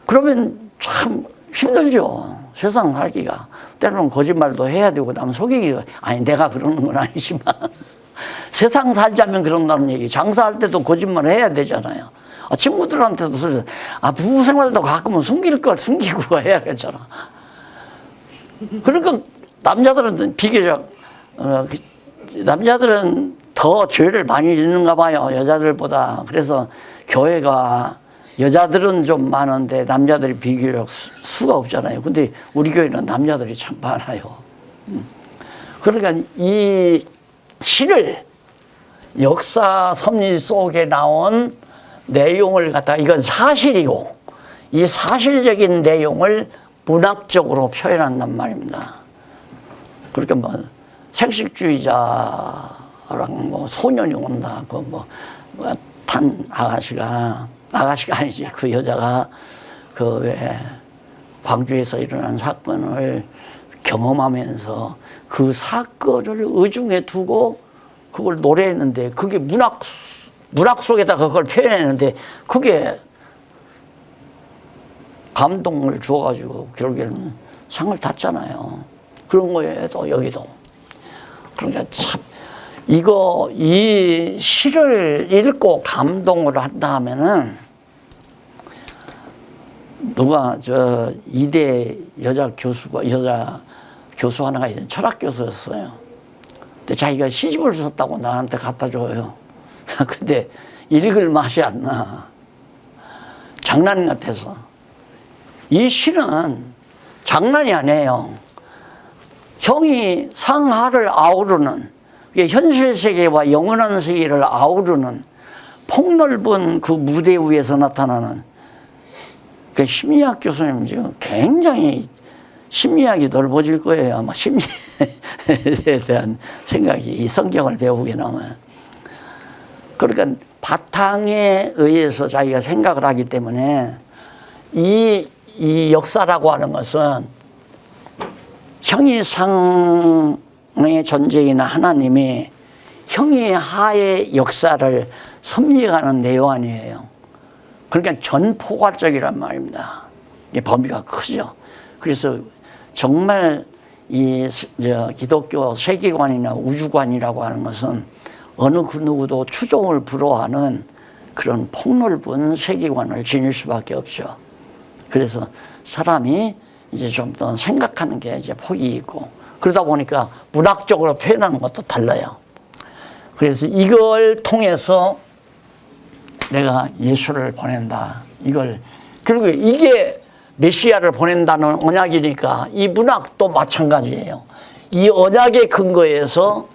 그러면 참 힘들죠. 세상 살기가. 때로는 거짓말도 해야 되고 남 속이기가, 아니 내가 그러는 건 아니지만 세상 살자면 그런다는 얘기. 장사할 때도 거짓말 해야 되잖아요. 친구들한테도 부부 생활도 가끔은 숨길 걸 숨기고 해야겠잖아. 그러니까 남자들은 비교적 남자들은 더 죄를 많이 짓는가 봐요. 여자들보다. 그래서 교회가 여자들은 좀 많은데 남자들이 비교적 수가 없잖아요. 근데 우리 교회는 남자들이 참 많아요. 그러니까 이 시를 역사 섭리 속에 나온 내용을 갖다가 이건 사실이고 이 사실적인 내용을 문학적으로 표현한단 말입니다. 그러니까 뭐 생식주의자랑 뭐 소년이 온다 탄 아가씨가 아니지 그 여자가 그 왜 광주에서 일어난 사건을 경험하면서 그 사건을 의중에 두고 그걸 노래했는데 그게 문학 속에다 그걸 표현했는데 그게 감동을 주어가지고 결국에는 상을 탔잖아요. 그런 거예요. 또 여기도. 그러니까 참 이 시를 읽고 감동을 한다 하면은 누가 저 이대 여자 교수 하나가 있는 철학 교수였어요. 근데 자기가 시집을 썼다고 나한테 갖다 줘요. 근데 읽을 맛이 안 나. 장난 같아서. 이 시는 장난이 아니에요. 형이 상하를 아우르는 현실 세계와 영원한 세계를 아우르는 폭넓은 그 무대 위에서 나타나는 그 심리학 교수님 지금 굉장히 심리학이 넓어질 거예요. 아마 심리에 대한 생각이 이 성경을 배우게 나면. 그러니까 바탕에 의해서 자기가 생각을 하기 때문에 이 역사라고 하는 것은 형이상의 존재이나 하나님이 형이하의 역사를 섭리하는 내용 아니에요. 그러니까 전포괄적이란 말입니다. 이게 범위가 크죠. 그래서 정말 이 기독교 세계관이나 우주관이라고 하는 것은 어느 그 누구도 추종을 불허하는 그런 폭넓은 세계관을 지닐 수밖에 없죠. 그래서 사람이 이제 좀 더 생각하는 게 이제 폭이 있고 그러다 보니까 문학적으로 표현하는 것도 달라요. 그래서 이걸 통해서 내가 예수를 보낸다. 그리고 이게 메시아를 보낸다는 언약이니까 이 문학도 마찬가지예요. 이 언약의 근거에서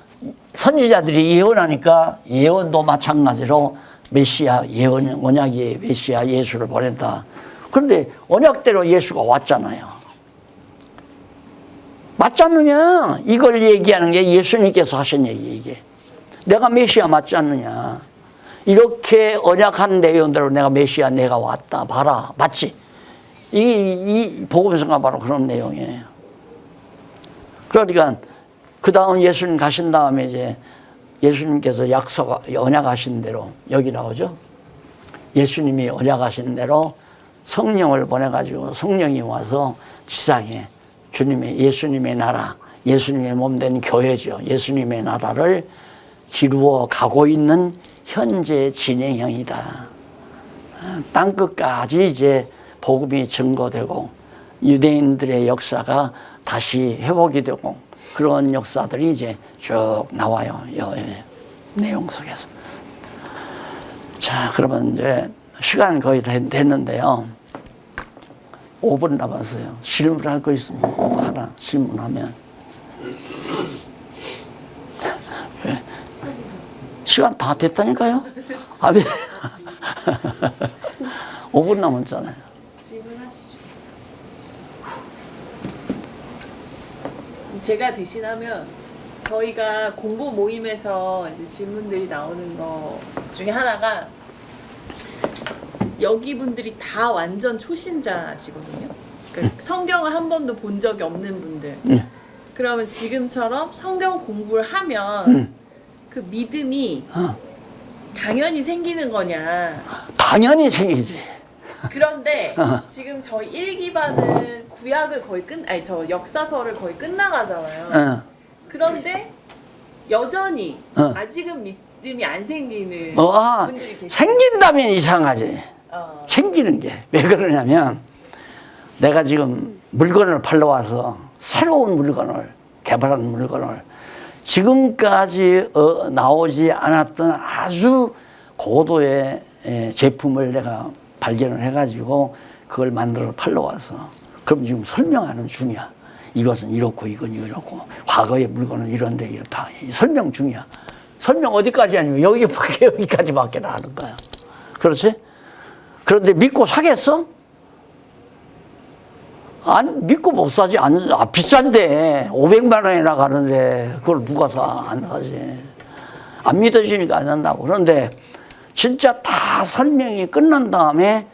선지자들이 예언하니까 예언도 마찬가지로 메시아 예언 언약이 메시아 예수를 보낸다. 그런데 언약대로 예수가 왔잖아요. 맞지 않느냐? 이걸 얘기하는 게 예수님께서 하신 얘기 이게. 내가 메시아 맞지 않느냐? 이렇게 언약한 내용대로 내가 메시아 내가 왔다. 봐라. 맞지? 이 복음서가 바로 그런 내용이에요. 그러니까 그 다음 예수님 가신 다음에 이제 예수님께서 언약하신 대로 여기 나오죠. 예수님이 언약하신 대로 성령을 보내가지고 성령이 와서 지상에 예수님의 나라, 예수님의 몸된 교회죠. 예수님의 나라를 이루어 가고 있는 현재 진행형이다. 땅끝까지 이제 복음이 증거되고 유대인들의 역사가 다시 회복이 되고 그런 역사들이 이제 쭉 나와요. 이 내용 속에서. 자, 그러면 이제 시간 거의 됐는데요. 5분 남았어요. 질문할 거 있으면 꼭 하나 질문하면. 왜? 시간 다 됐다니까요? 아, 왜? 5분 남았잖아요. 질문하시죠. 제가 대신하면 저희가 공부 모임에서 이제 질문들이 나오는 거 중에 하나가 여기 분들이 다 완전 초신자시거든요. 그러니까 성경을 한 번도 본 적이 없는 분들. 그러면 지금처럼 성경 공부를 하면 그 믿음이 당연히 생기는 거냐? 당연히 생기지. 그런데 지금 저희 1기반은 구약을 거의 저 역사서를 거의 끝나가잖아요. 그런데 여전히 아직은 믿음이 안 생기는 분들이 계시죠. 생긴다면 이상하지. 생기는 게 왜 그러냐면 내가 지금 물건을 팔러 와서 새로운 물건을 개발한 물건을 지금까지 나오지 않았던 아주 고도의 제품을 내가 발견을 해가지고 그걸 만들어 팔러 와서 그럼 지금 설명하는 중이야. 이것은 이렇고 이건 이렇고 과거의 물건은 이런데 이렇다. 설명 중이야. 설명 어디까지 아니면 여기까지밖에 안 하는 거야. 그렇지? 그런데 믿고 사겠어? 안 믿고 못 사지. 비싼데 500만 원이나 가는데 그걸 누가 사? 안 사지. 안 믿어지니까 안 산다고. 그런데 진짜 다 설명이 끝난 다음에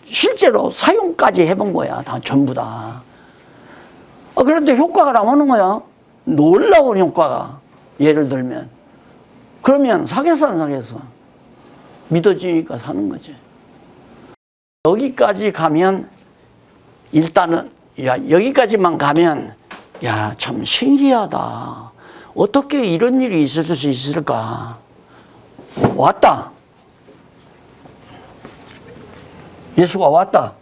실제로 사용까지 해본 거야. 다 전부 다. 그런데 효과가 나오는 거야. 놀라운 효과가. 예를 들면. 그러면 사겠어 안 사겠어? 믿어지니까 사는 거지. 여기까지 가면 일단은 야 여기까지만 가면 야 참 신기하다. 어떻게 이런 일이 있을 수 있을까? 왔다. 예수가 왔다.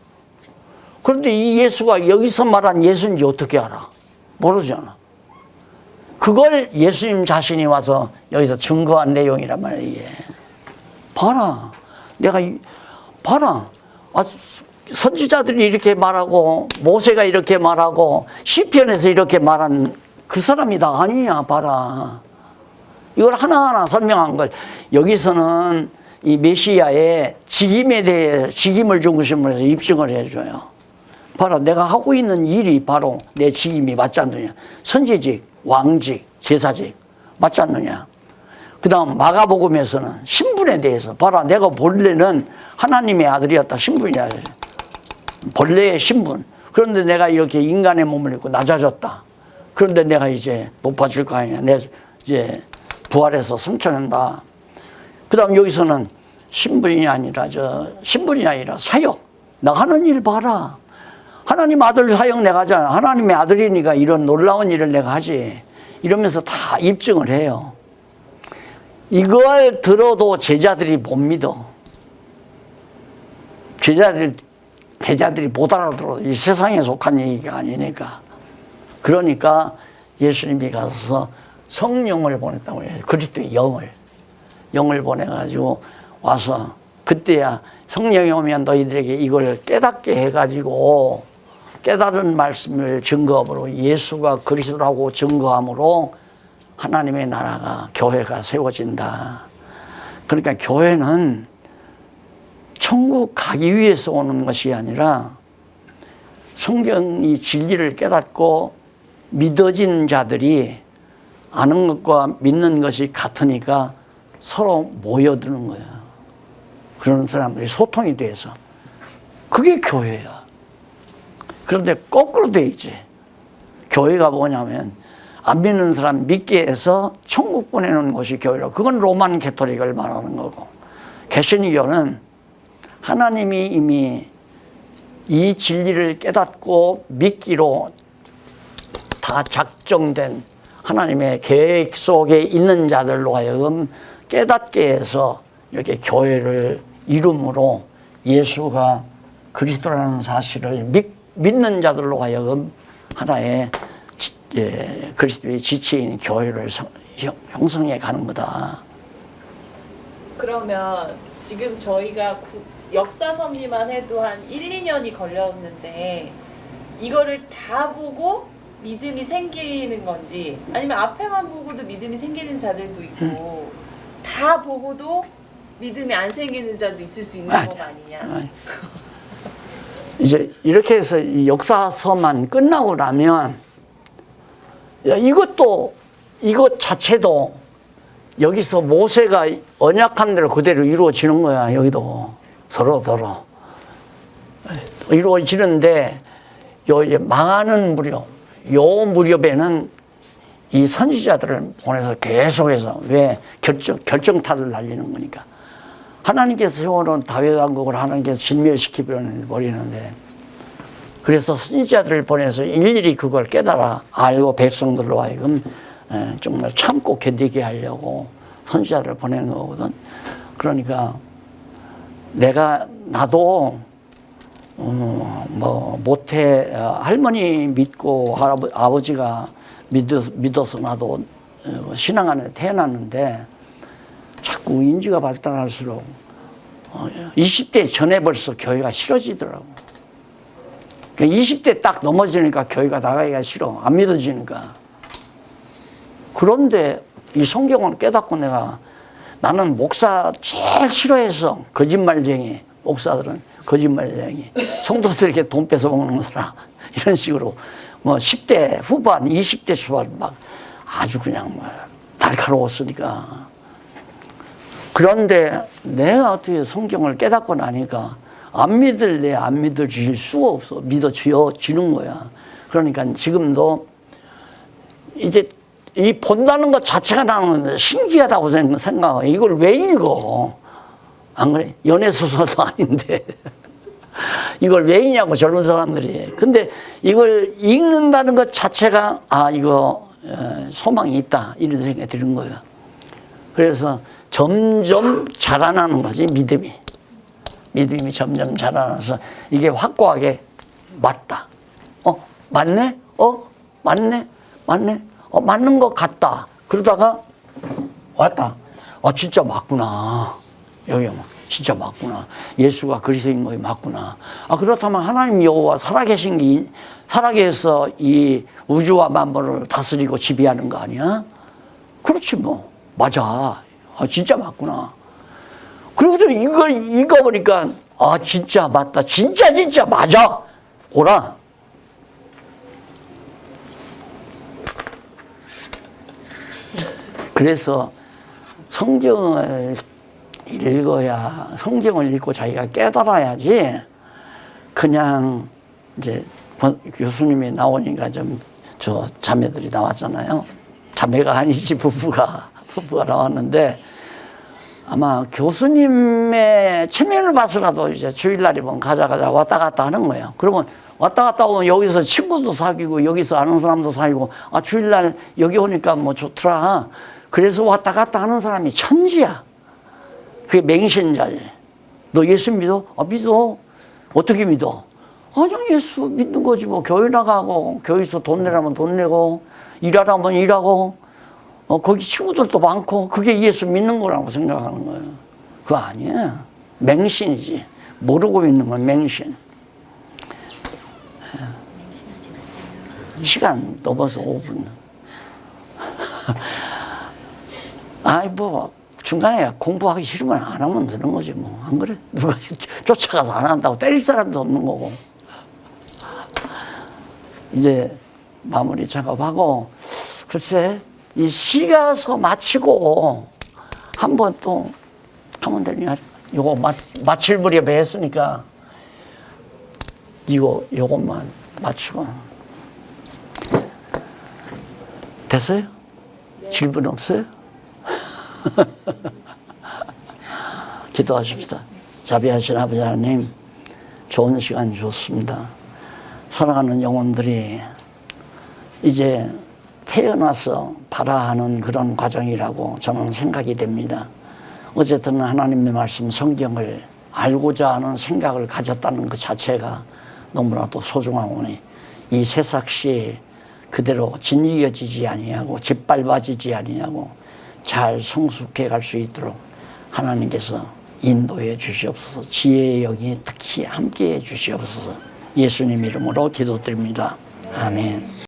그런데 이 예수가 여기서 말한 예수인지 어떻게 알아? 모르잖아. 그걸 예수님 자신이 와서 여기서 증거한 내용이란 말이야. 이게. 봐라. 봐라. 선지자들이 이렇게 말하고 모세가 이렇게 말하고 시편에서 이렇게 말한 그 사람이 다 아니냐 봐라. 이걸 하나하나 설명한 걸 여기서는 이 메시아의 직임에 대해 직임을 중심으로 해서 입증을 해줘요. 봐라 내가 하고 있는 일이 바로 내 직임이 맞지 않느냐. 선지직, 왕직, 제사직 맞지 않느냐. 그 다음 마가복음에서는 신분에 대해서 봐라 내가 본래는 하나님의 아들이었다. 신분이야. 본래의 신분. 그런데 내가 이렇게 인간의 몸을 입고 낮아졌다. 그런데 내가 이제 높아질 거 아니야. 내 이제 부활해서 승천한다. 그 다음 여기서는 신분이 아니라 사역. 나 하는 일 봐라. 하나님 아들 사역 내가 하잖아. 하나님의 아들이니까 이런 놀라운 일을 내가 하지. 이러면서 다 입증을 해요. 이걸 들어도 제자들이 못 믿어. 제자들이 못 알아들어. 이 세상에 속한 얘기가 아니니까. 그러니까 예수님이 가서 성령을 보냈다고 해요. 그리스도의 영을 보내가지고 와서 그때야 성령이 오면 너희들에게 이걸 깨닫게 해가지고 깨달은 말씀을 증거함으로 예수가 그리스도라고 증거함으로 하나님의 나라가 교회가 세워진다. 그러니까 교회는 천국 가기 위해서 오는 것이 아니라 성경이 진리를 깨닫고 믿어진 자들이 아는 것과 믿는 것이 같으니까 서로 모여드는 거야. 그런 사람들이 소통이 돼서. 그게 교회야. 그런데 거꾸로 돼 있지. 교회가 뭐냐면 안 믿는 사람 믿게 해서 천국 보내는 것이 교회라고. 그건 로만 캐토릭을 말하는 거고. 개신교는 하나님이 이미 이 진리를 깨닫고 믿기로 다 작정된 하나님의 계획 속에 있는 자들로 하여금 깨닫게 해서 이렇게 교회를 이름으로 예수가 그리스도라는 사실을 믿는 자들로 하여금 하나의 그리스도의 지체인 교회를 형성해 가는 거다. 그러면 지금 저희가 역사 섭리만 해도 한 1, 2년이 걸렸는데 이거를 다 보고 믿음이 생기는 건지 아니면 앞에만 보고도 믿음이 생기는 자들도 있고 다 보고도 믿음이 안 생기는 자도 있을 수 있는 거 아니냐. 이제 이렇게 해서 이 역사서만 끝나고 나면 이것 자체도 여기서 모세가 언약한 대로 그대로 이루어지는 거야. 여기도 서로 이루어지는데 망하는 무렵, 요 무렵에는 이 선지자들을 보내서 계속해서 왜 결정타를 날리는 거니까. 하나님께서 세워놓은 다윗 왕국을 하나님께서 진멸시켜 버리는데, 그래서 선지자들을 보내서 일일이 그걸 깨달아 알고 백성들로 하여금 정말 참고 견디게 하려고 선지자를 보낸 거거든. 그러니까 나도 못해 할머니 믿고 아버지가 믿어서 나도 신앙 안에 태어났는데 자꾸 인지가 발달할수록 20대 전에 벌써 교회가 싫어지더라고. 20대 딱 넘어지니까 교회가 나가기가 싫어. 안 믿어지니까. 그런데 이 성경을 깨닫고 나는 목사 제일 싫어해서 거짓말쟁이, 목사들은 거짓말쟁이, 성도들에게 돈 뺏어 먹는 사람, 이런 식으로 뭐 10대 후반, 20대 초반 막 아주 그냥 뭐 날카로웠으니까. 그런데 내가 어떻게 성경을 깨닫고 나니까 안 믿을래, 안 믿어질 수가 없어. 믿어지는 거야. 그러니까 지금도 이제 이 본다는 것 자체가 나는 신기하다고 생각해. 이걸 왜 읽어? 안 그래? 연애소설도 아닌데. 이걸 왜 읽냐고, 젊은 사람들이. 근데 이걸 읽는다는 것 자체가, 아, 이거 소망이 있다, 이런 생각이 드는 거예요. 그래서 점점 자라나는 거지, 믿음이. 믿음이 점점 자라나서 이게 확고하게 맞다. 맞네? 맞네? 맞네? 맞는 것 같다. 그러다가 왔다. 진짜 맞구나. 여기 진짜 맞구나. 예수가 그리스도인 것이 맞구나. 그렇다면 하나님 여호와 살아계서 이 우주와 만물을 다스리고 지배하는 거 아니야? 그렇지 뭐. 맞아. 진짜 맞구나. 그리고도 이걸 읽어보니까 진짜 맞다. 진짜 맞아. 오라. 그래서 성경을 읽어야, 성경을 읽고 자기가 깨달아야지, 그냥 이제 교수님이 나오니까 저 자매들이 나왔잖아요. 자매가 아니지, 부부가 나왔는데, 아마 교수님의 체면을 봐서라도 이제 주일날이면 가자 왔다 갔다 하는 거예요. 그러면 왔다 갔다 오면 여기서 친구도 사귀고 여기서 아는 사람도 사귀고, 주일날 여기 오니까 뭐 좋더라. 그래서 왔다 갔다 하는 사람이 천지야. 그게 맹신자지. 너 예수 믿어? 믿어. 어떻게 믿어? 그냥 예수 믿는 거지 뭐. 교회 나가고, 교회에서 돈 내라면 돈 내고, 일하라면 일하고, 거기 친구들도 많고, 그게 예수 믿는 거라고 생각하는 거예요. 그거 아니야. 맹신이지. 모르고 믿는 건 맹신. 시간 넘어서 5분. 중간에 공부하기 싫으면 안 하면 되는 거지 뭐. 안 그래? 누가 쫓아가서 안 한다고 때릴 사람도 없는 거고. 이제 마무리 작업하고, 글쎄, 이 시가서 마치고 한 번 또 하면 되냐. 요거 마칠 무렵에 했으니까 요것만 마치고. 됐어요? 네. 질문 없어요? 기도하십시다. 자비하신 아버지 하나님, 좋은 시간 주었습니다. 사랑하는 영혼들이 이제 태어나서 발화하는 그런 과정이라고 저는 생각이 됩니다. 어쨌든 하나님의 말씀 성경을 알고자 하는 생각을 가졌다는 것 자체가 너무나도 소중하오니 이 새싹시 그대로 짓이어지지 아니하고 짓밟아지지 아니하고 잘 성숙해 갈 수 있도록 하나님께서 인도해 주시옵소서. 지혜의 영이 특히 함께해 주시옵소서. 예수님 이름으로 기도드립니다. 아멘.